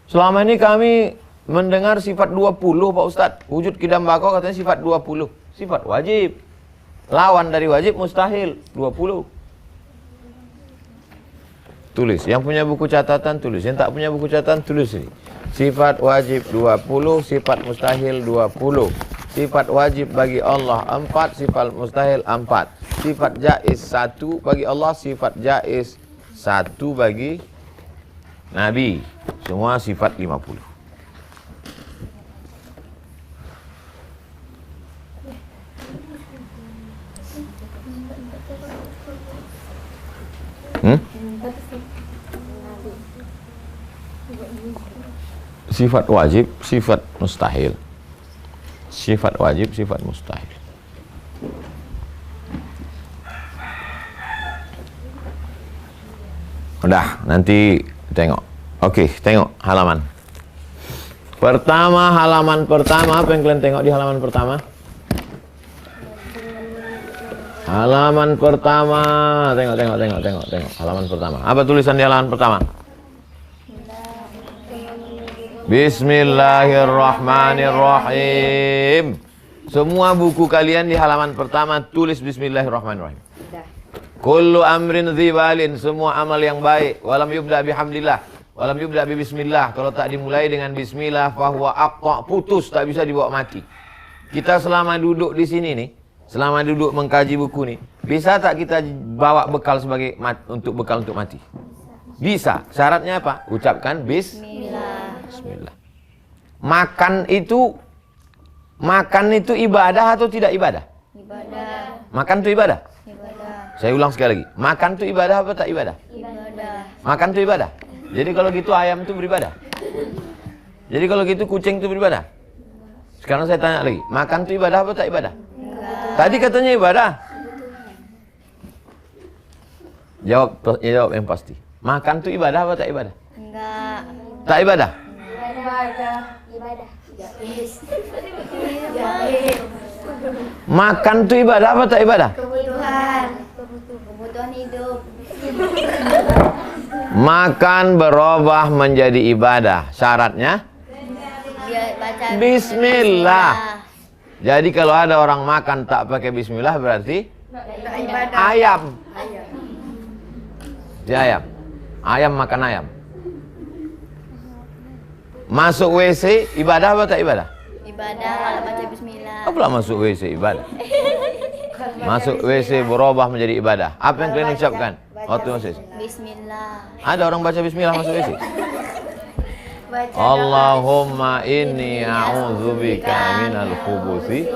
Selama ini kami mendengar sifat 20 Pak Ustadz. Wujud, qidam, baqa katanya sifat 20. Sifat wajib. Lawan dari wajib mustahil 20. Tulis. Yang punya buku catatan tulis. Yang tak punya buku catatan tulis ini. Sifat wajib 20, sifat mustahil 20. Sifat wajib bagi Allah 4, sifat mustahil 4. Sifat jaiz 1 bagi Allah, sifat jaiz 1 bagi Nabi. Semua sifat 50. Sifat wajib, sifat mustahil. Sifat wajib, sifat mustahil. Udah, nanti tengok. Oke, tengok halaman. Halaman pertama, apa yang kalian tengok di halaman pertama? Halaman pertama, tengok. Halaman pertama. Apa tulisan di halaman pertama? Bismillahirrahmanirrahim. Semua buku kalian di halaman pertama tulis Bismillahirrahmanirrahim. Kullu amrin dzibalin, semua amal yang baik. Walam yubda bihamdillah, walam yubda bi bismillah. Kalau tak dimulai dengan bismillah, fahuwa aqta, putus, tak bisa dibawa mati. Kita selama duduk di sini nih, selama duduk mengkaji buku nih, bisa tak kita bawa bekal sebagai untuk bekal untuk mati? Bisa. Syaratnya apa? Ucapkan Bismillah. Makan itu ibadah atau tidak ibadah? Ibadah. Makan itu ibadah? Ibadah. Saya ulang sekali lagi. Makan itu ibadah apa tak ibadah? Ibadah. Makan itu ibadah. Jadi kalau gitu ayam itu beribadah. Jadi kalau gitu kucing itu beribadah. Sekarang saya tanya lagi. Makan itu ibadah apa tak ibadah? Tadi katanya ibadah. Jawab yang pasti. Makan itu ibadah apa tak ibadah? Enggak. Tak ibadah? Ibadah. Makan itu ibadah apa tak ibadah? Kebutuhan hidup. Makan berubah menjadi ibadah. Syaratnya? Biar baca Bismillah. Jadi kalau ada orang makan tak pakai bismillah berarti ayam. Dia ayam. Ayam makan ayam. Masuk WC ibadah apa tak ibadah? Ibadah kalau baca bismillah. Apa pula masuk WC ibadah? Masuk WC berubah menjadi ibadah. Apa yang kalian ucapkan waktu masuk WC? Bismillah. Ada orang baca bismillah masuk WC? Allahumma inni a'udzubika minal khubuthi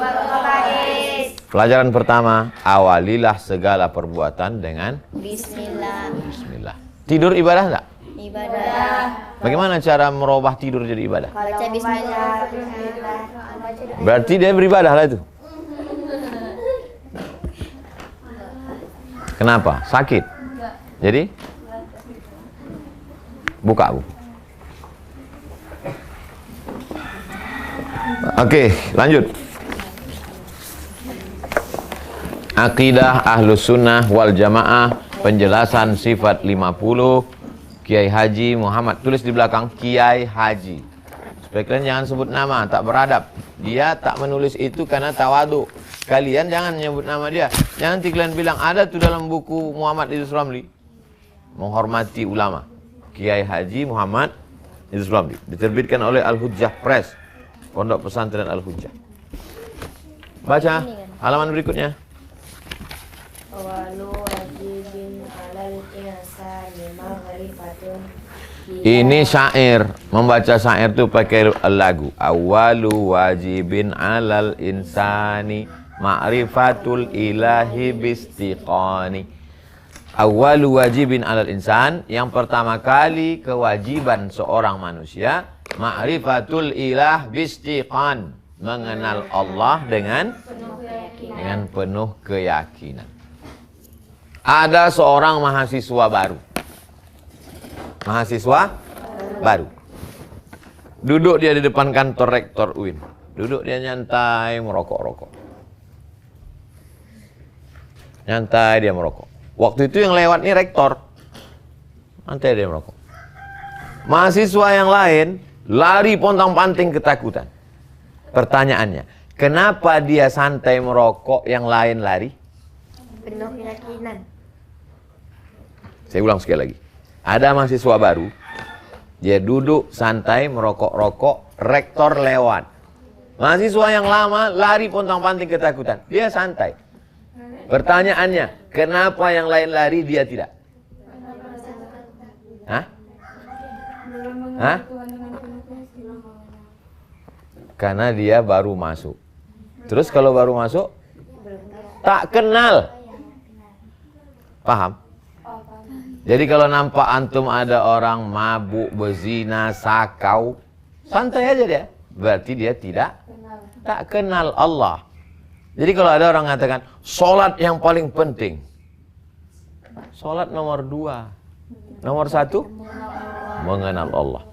Pelajaran pertama, awalilah segala perbuatan dengan Bismillah. Bismillah. Tidur ibadah enggak? Ibadah. Bagaimana cara merubah tidur jadi ibadah? Baca Bismillah. Berarti dia beribadah lah itu. Kenapa? Sakit? Jadi? Buka, Bu. Oke, lanjut. Aqidah Ahlus Sunnah wal Jamaah, penjelasan sifat 50, Kiai Haji Muhammad. Tulis di belakang, Kiai Haji. Supaya kalian jangan sebut nama, tak beradab. Dia tak menulis itu karena tawadu. Kalian jangan menyebut nama dia. Jangan nanti kalian bilang, ada tuh dalam buku Muhammad Idris Ramli. Menghormati ulama. Kiai Haji Muhammad Idris Ramli. Diterbitkan oleh Al-Hujjah Press. Pondok Pesantren Al-Hujjah. Baca halaman berikutnya. Ini syair. Membaca syair itu pakai lagu. Awalu wajibin alal insani ma'rifatul ilahi bistiqani. Awalu wajibin alal insan, yang pertama kali kewajiban seorang manusia, ma'rifatul ilah bistiqan, mengenal Allah dengan penuh keyakinan. Ada seorang mahasiswa baru. Mahasiswa baru. Duduk dia di depan kantor rektor UIN. Duduk dia nyantai merokok-rokok. Nyantai dia merokok. Waktu itu yang lewat nih rektor. Nyantai dia merokok. Mahasiswa yang lain lari pontang-panting ketakutan. Pertanyaannya, kenapa dia santai merokok, yang lain lari? Penuh keyakinan. Saya ulang sekali lagi. Ada mahasiswa baru, dia duduk santai merokok-rokok, rektor lewat. Mahasiswa yang lama lari pontang-panting ketakutan. Dia santai. Pertanyaannya, kenapa yang lain lari, dia tidak? Hah? Hah? Karena dia baru masuk. Terus kalau baru masuk, tak kenal. Paham? Jadi kalau nampak antum ada orang mabuk, berzina, sakau, santai aja dia. Berarti dia tak kenal Allah. Jadi kalau ada orang mengatakan, sholat yang paling penting. Sholat nomor 2. Nomor 1, mengenal Allah.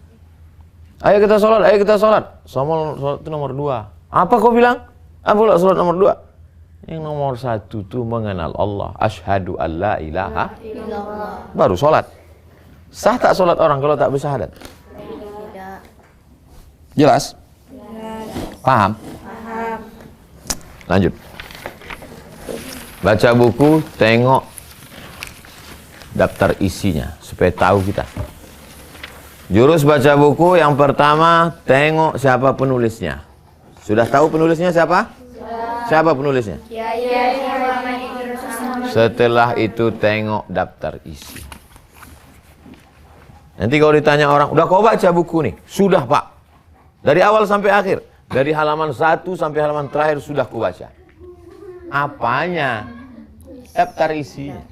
Ayo kita sholat, ayo kita sholat. Sholat itu nomor 2. Apa kau bilang? Apa pula sholat nomor 2? Yang nomor 1 tuh mengenal Allah. Asyhadu an la ilaha illallah. Baru sholat. Sah tak sholat orang kalau tak bersyahadat? Tidak. Jelas? Paham? Paham. Lanjut. Baca buku, tengok daftar isinya supaya tahu kita. Jurus baca buku yang pertama, tengok siapa penulisnya. Sudah tahu penulisnya siapa? Siapa penulisnya? Setelah itu tengok daftar isi. Nanti kalau ditanya orang, udah kau baca buku nih? Sudah, Pak. Dari awal sampai akhir. Dari halaman 1 sampai halaman terakhir sudah ku baca. Apanya? Daftar isinya.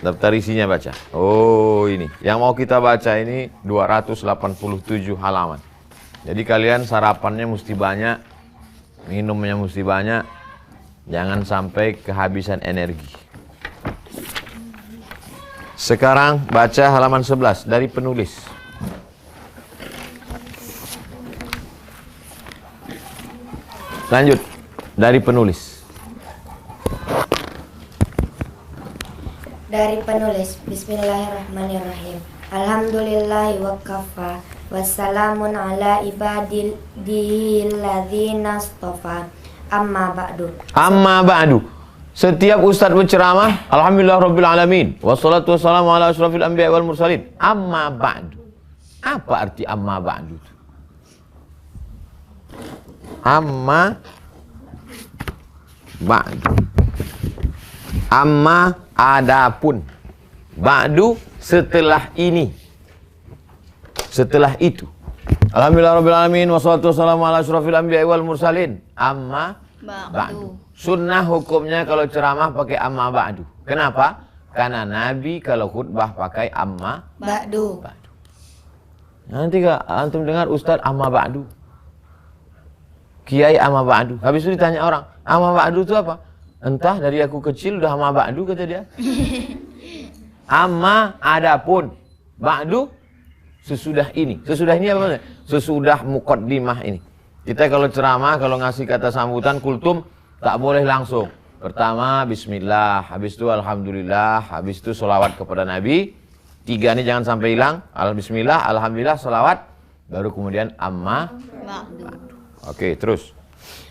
Daftar isinya baca. Oh, ini. Yang mau kita baca ini 287 halaman. Jadi kalian sarapannya mesti banyak, minumnya mesti banyak, jangan sampai kehabisan energi. Sekarang baca halaman 11 dari penulis. Lanjut, dari penulis. Dari penulis, Bismillahirrahmanirrahim. Alhamdulillahi wa kafa. Wassalamun ala ibadilladzina astafa. Amma ba'du. Amma ba'du. Setiap ustaz berceramah, alhamdulillah rabbil alamin. Wassalatu wassalamu ala asyrafil anbiya wal mursalin. Amma ba'du. Apa arti amma ba'du? Amma ba'du. Amma adapun. Ba'du setelah ini. Setelah itu. Alhamdulillahirrahmanirrahim. Wassalatu wassalamu ala asyrafil anbiya'i wal mursalin. Amma ba'du. Sunnah hukumnya kalau ceramah pakai amma ba'du. Kenapa? Karena Nabi kalau khutbah pakai amma Ba'du. Nanti antum dengar Ustaz amma ba'du, Kiai amma ba'du. Habis itu ditanya orang, amma ba'du itu apa? Entah, dari aku kecil udah amma ba'du kata dia. Amma adapun, ba'du sesudah ini. Sesudah ini apa? Sesudah muqaddimah ini. Kita kalau ceramah, kalau ngasih kata sambutan kultum, tak boleh langsung. Pertama bismillah, habis itu alhamdulillah, habis itu sholawat kepada Nabi. 3 ini jangan sampai hilang. Bismillah, alhamdulillah, sholawat, baru kemudian amma ba'du. Oke, terus.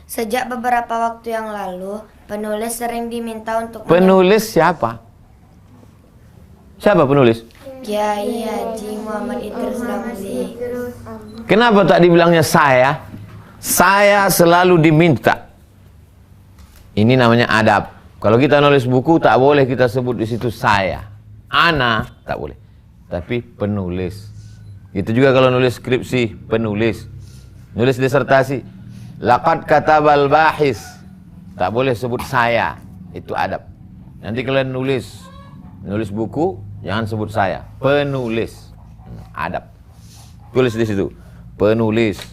Sejak beberapa waktu yang lalu, penulis sering diminta untuk Penulis siapa? Siapa penulis? Kiai Haji Muhammad Idris Ramzi. Kenapa tak dibilangnya saya? Saya selalu diminta. Ini namanya adab. Kalau kita nulis buku tak boleh kita sebut di situ saya. Ana tak boleh. Tapi penulis. Itu juga kalau nulis skripsi, penulis. Nulis disertasi. Laqad katabal bahis. Tak boleh sebut saya. Itu adab. Nanti kalian nulis buku, jangan sebut saya. Penulis. Adab. Tulis di situ. Penulis.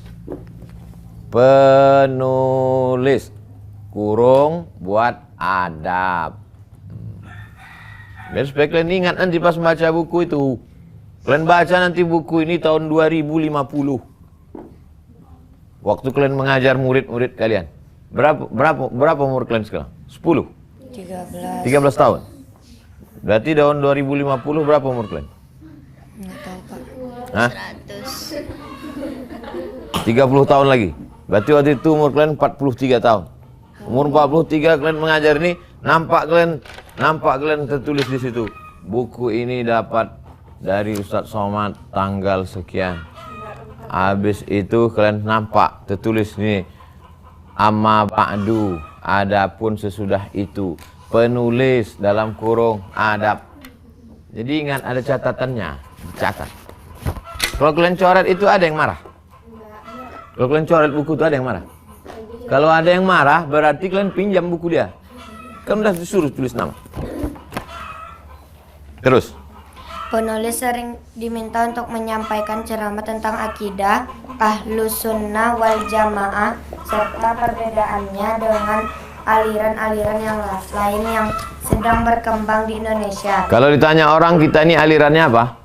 Penulis. Kurung buat adab. Biar supaya kalian ingat nanti pas baca buku itu. Kalian baca nanti buku ini tahun 2050. Waktu kalian mengajar murid-murid kalian. Berapa umur kalian sekarang? 10? 13. 13 tahun. Berarti tahun 2050 berapa umur kalian? Nggak tahu, Pak. Hah? 30 tahun lagi. Berarti waktu itu umur kalian 43 tahun. Umur 43 kalian mengajar ini, nampak kalian tertulis di situ. Buku ini dapat dari Ustadz Somad tanggal sekian. Habis itu kalian nampak tertulis ini, amma ba'du, adapun sesudah itu. Penulis dalam kurung adab. Jadi ingat ada catatannya, dicatat. Kalau kalian coret itu ada yang marah. Kalau kalian coret buku itu ada yang marah. Kalau ada yang marah berarti kalian pinjam buku dia. Kan udah disuruh tulis nama. Terus. Penulis sering diminta untuk menyampaikan ceramah tentang akidah Ahlus Sunnah wal Jamaah serta perbedaannya dengan aliran-aliran yang lain yang sedang berkembang di Indonesia. Kalau ditanya orang kita ini alirannya apa?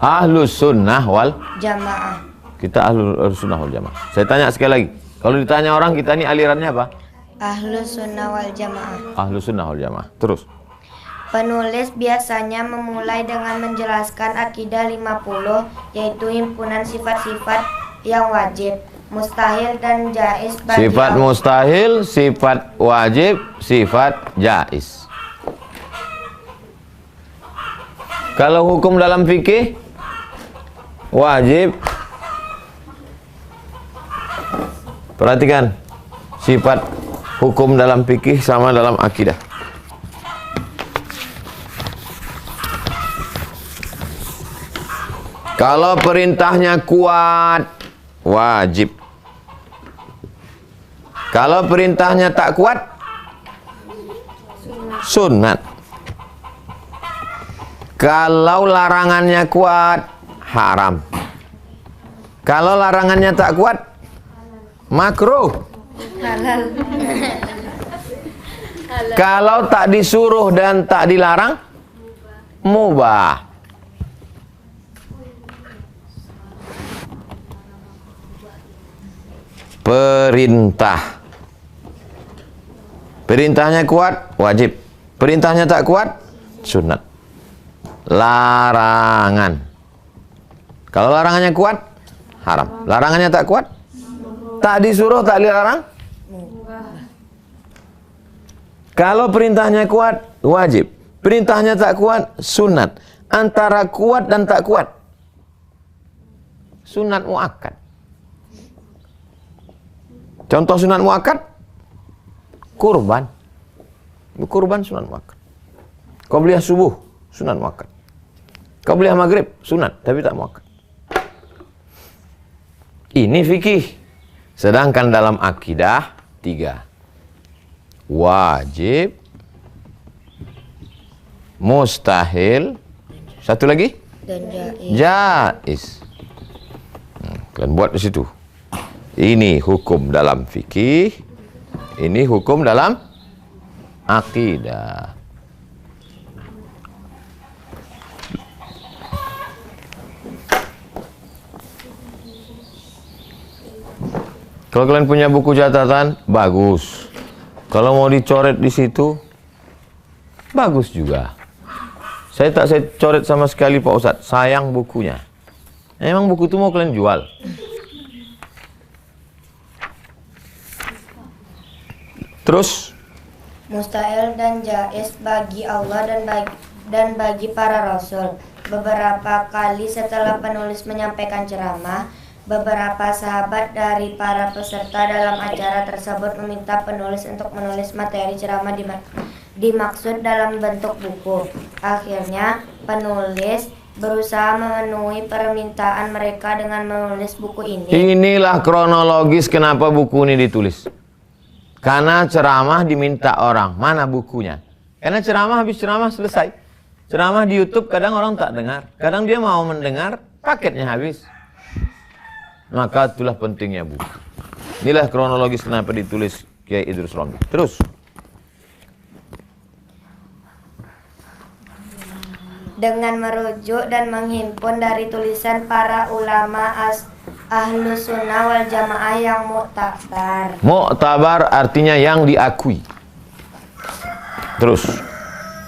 Ahlus Sunnah wal Jamaah. Kita Ahlus Sunnah wal Jamaah. Saya tanya sekali lagi. Kalau ditanya orang kita ini alirannya apa? Ahlus Sunnah wal Jamaah. Ahlus Sunnah wal Jamaah. Terus. Penulis biasanya memulai dengan menjelaskan akidah 50, yaitu himpunan sifat-sifat yang wajib, mustahil dan jaiz bagi Sifat mustahil, sifat wajib, sifat jaiz. Kalau hukum dalam fikih wajib. Perhatikan sifat hukum dalam fikih sama dalam akidah. Kalau perintahnya kuat, wajib. Kalau perintahnya tak kuat, sunat. Kalau larangannya kuat, haram. Kalau larangannya tak kuat, makruh. halal. Kalau tak disuruh dan tak dilarang, mubah. Perintah. Perintahnya kuat, wajib. Perintahnya tak kuat, sunat. Larangan. Kalau larangannya kuat, haram. Larangannya tak kuat, tak disuruh, tak dilarang, kalau perintahnya kuat, wajib. Perintahnya tak kuat, sunat. Antara kuat dan tak kuat, sunat muakkad. Contoh sunat muakkad, kurban. Kurban sunat muakkad. Qabliyah subuh, sunat muakkad. Qabliyah maghrib, sunat, tapi tak muakkad. Ini fikih. Sedangkan dalam akidah 3. Wajib, mustahil, satu lagi? Dan Jaiz. Kalian buat di situ. Ini hukum dalam fikih, ini hukum dalam akidah. Kalau kalian punya buku catatan, bagus. Kalau mau dicoret di situ, bagus juga. Saya coret sama sekali Pak Ustadz, sayang bukunya. Emang buku itu mau kalian jual? Terus? mustahil dan jaiz bagi Allah dan bagi para rasul. Beberapa kali setelah penulis menyampaikan ceramah, beberapa sahabat dari para peserta dalam acara tersebut meminta penulis untuk menulis materi ceramah dimaksud dalam bentuk buku. Akhirnya, penulis berusaha memenuhi permintaan mereka dengan menulis buku ini. Inilah kronologis kenapa buku ini ditulis. Karena ceramah diminta orang. Mana bukunya? Karena ceramah habis ceramah selesai. Ceramah di YouTube kadang orang tak dengar. Kadang dia mau mendengar, paketnya habis. Maka itulah pentingnya buku. Inilah kronologis kenapa ditulis Kiai Idrus Romli. Terus. Dengan merujuk dan menghimpun dari tulisan para ulama Ahlus Sunnah wal Jamaah yang muktabar. Muktabar artinya yang diakui. Terus.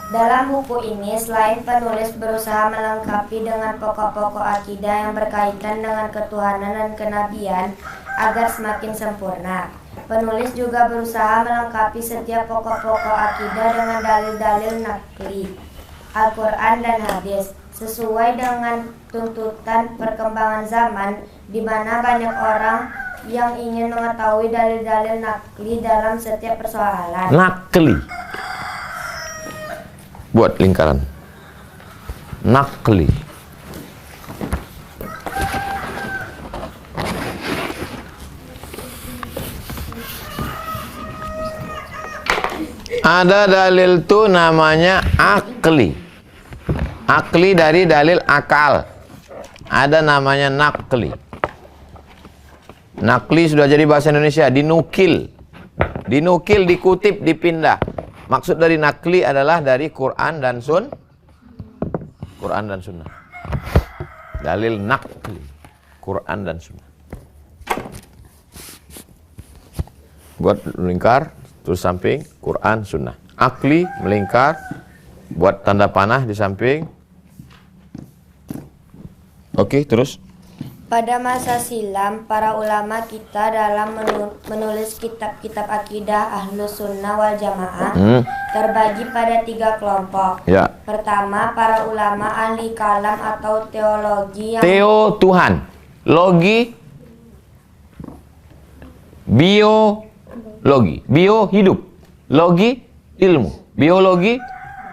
Dalam buku ini, selain penulis berusaha melengkapi dengan pokok-pokok akidah yang berkaitan dengan ketuhanan dan kenabian agar semakin sempurna, penulis juga berusaha melengkapi setiap pokok-pokok akidah dengan dalil-dalil nakli, Al-Quran dan hadis, sesuai dengan tuntutan perkembangan zaman, di mana banyak orang yang ingin mengetahui dalil-dalil nakli dalam setiap persoalan. Nakli. Buat lingkaran. Nakli. Ada dalil tuh namanya akli. Akli dari dalil akal. Ada namanya nakli. Nakli sudah jadi bahasa Indonesia, dinukil. Dinukil, dikutip, dipindah. Maksud dari nakli adalah dari Quran dan Sunnah. Dalil nakli, Quran dan Sunnah. Buat lingkar, terus samping Quran, Sunnah. Akli melingkar, buat tanda panah di samping. Oke, terus. Pada masa silam, para ulama kita dalam menulis kitab-kitab akidah Ahlus Sunnah wal Jamaah terbagi pada 3 kelompok. Ya. Pertama, para ulama ahli kalam atau teologi yang Tuhan. Logi, biologi. Bio, hidup. Logi, ilmu. Biologi,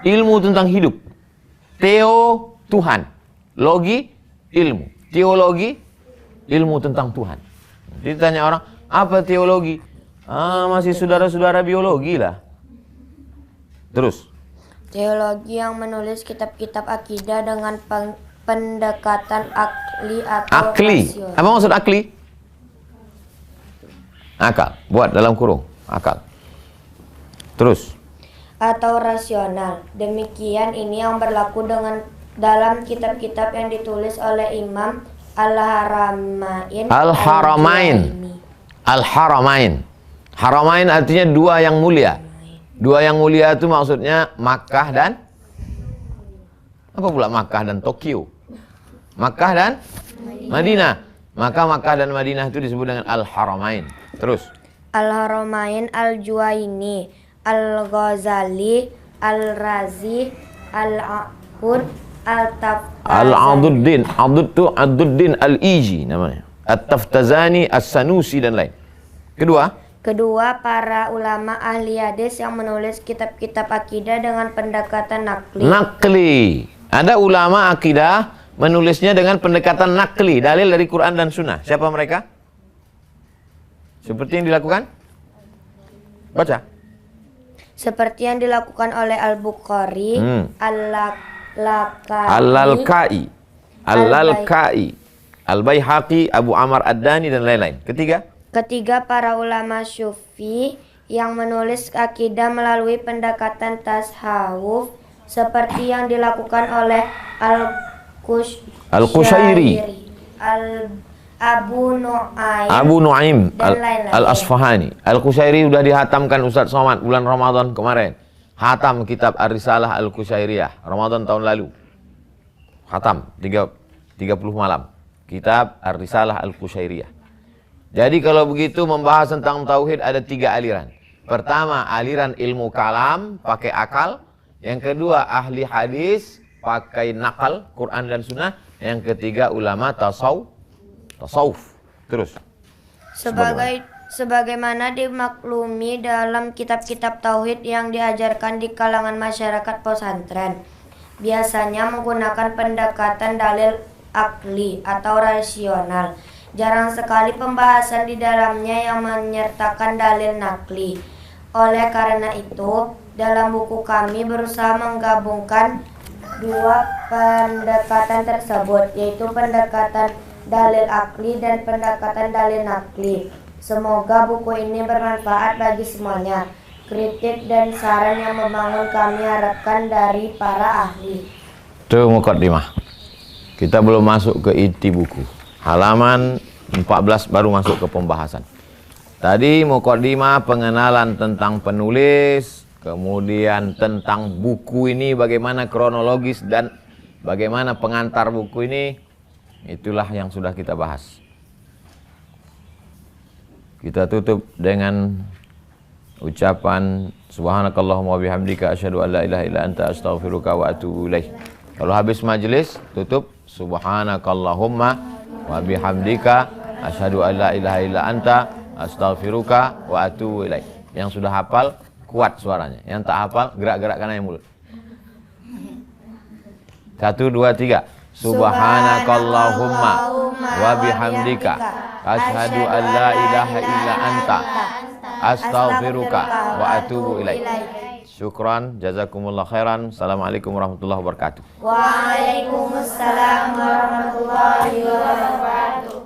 ilmu tentang hidup. Teo, Tuhan. Logi, ilmu. Teologi, ilmu tentang Tuhan. Ditanya orang, apa teologi? Masih saudara-saudara biologi lah. Terus. teologi yang menulis kitab-kitab akidah dengan pendekatan akli atau Akli. rasional. Apa maksud akli? Akal. Buat dalam kurung. Akal. Terus. Atau rasional. Demikian ini yang berlaku dalam kitab-kitab yang ditulis oleh Imam Al-Haramain. Al-Haramain. Haramain artinya 2 yang mulia. 2 yang mulia itu maksudnya Makkah dan apa pula Makkah dan Tokyo? Makkah dan Madinah. Maka Makkah dan Madinah itu disebut dengan Al-Haramain. Terus. Al-Haramain, Al-Juwaini, Al-Ghazali, Al-Razi, Al-Aqud, Al-Aduddin. Aduddin Al-Iji namanya. At-Taftazani, As-Sanusi dan lain. Kedua, para ulama ahli hadis yang menulis kitab-kitab akidah dengan pendekatan nakli. Nakli. Ada ulama akidah menulisnya dengan pendekatan nakli, dalil dari Quran dan Sunnah. Siapa mereka? Seperti yang dilakukan? Baca. Seperti yang dilakukan oleh Al-Bukhari, Al-Lalkai, Al-Lalkai, Al-Baihaqi, Abu Amr Ad-Dani dan lain-lain. Ketiga, para ulama Sufi yang menulis akidah melalui pendekatan tasawuf seperti yang dilakukan oleh Al-Qushairi, Abu Nuaim, dan lain-lain. Al-Asfahani. Al-Qushairi sudah dihatamkan Ustaz Somad bulan Ramadan kemarin. Hatam kitab Ar-Risalah Al-Qushairiyah Ramadan tahun lalu. Hatam 30 malam. Kitab Ar-Risalah Al-Qushairiyah. Jadi kalau begitu membahas tentang tauhid ada 3 aliran. Pertama, aliran ilmu kalam pakai akal. Yang kedua, ahli hadis pakai nakal, Quran dan Sunnah. Yang ketiga, ulama tasawuf. Terus. Sebagaimana dimaklumi dalam kitab-kitab tauhid yang diajarkan di kalangan masyarakat pesantren, biasanya menggunakan pendekatan dalil akli atau rasional. Jarang sekali pembahasan di dalamnya yang menyertakan dalil nakli. Oleh karena itu, dalam buku kami berusaha menggabungkan 2 pendekatan tersebut, yaitu pendekatan dalil akli dan pendekatan dalil nakli. Semoga buku ini bermanfaat bagi semuanya. Kritik dan saran yang membangun kami harapkan dari para ahli. Itu muqaddimah. Kita belum masuk ke inti buku. Halaman 14 baru masuk ke pembahasan. Tadi muqaddimah pengenalan tentang penulis, kemudian tentang buku ini bagaimana kronologis dan bagaimana pengantar buku ini. Itulah yang sudah kita bahas. Kita tutup dengan ucapan subhanakallahumma wa bihamdika asyhadu an la ilaha illa anta astaghfiruka wa atubu ilaik. Kalau habis majelis tutup subhanakallahumma wa bihamdika asyhadu an la ilaha illa anta astaghfiruka wa atubu ilaik. Yang sudah hafal kuat suaranya, yang tak hafal gerak-gerakkan aja mulut. 1 2 3. Subhanakallahumma wa bihamdika asyhadu an la ilaha illa anta astaghfiruka wa atubu ilaik. Syukran, jazakumullah khairan. Assalamualaikum warahmatullahi wabarakatuh. Waalaikumsalam warahmatullahi wabarakatuh.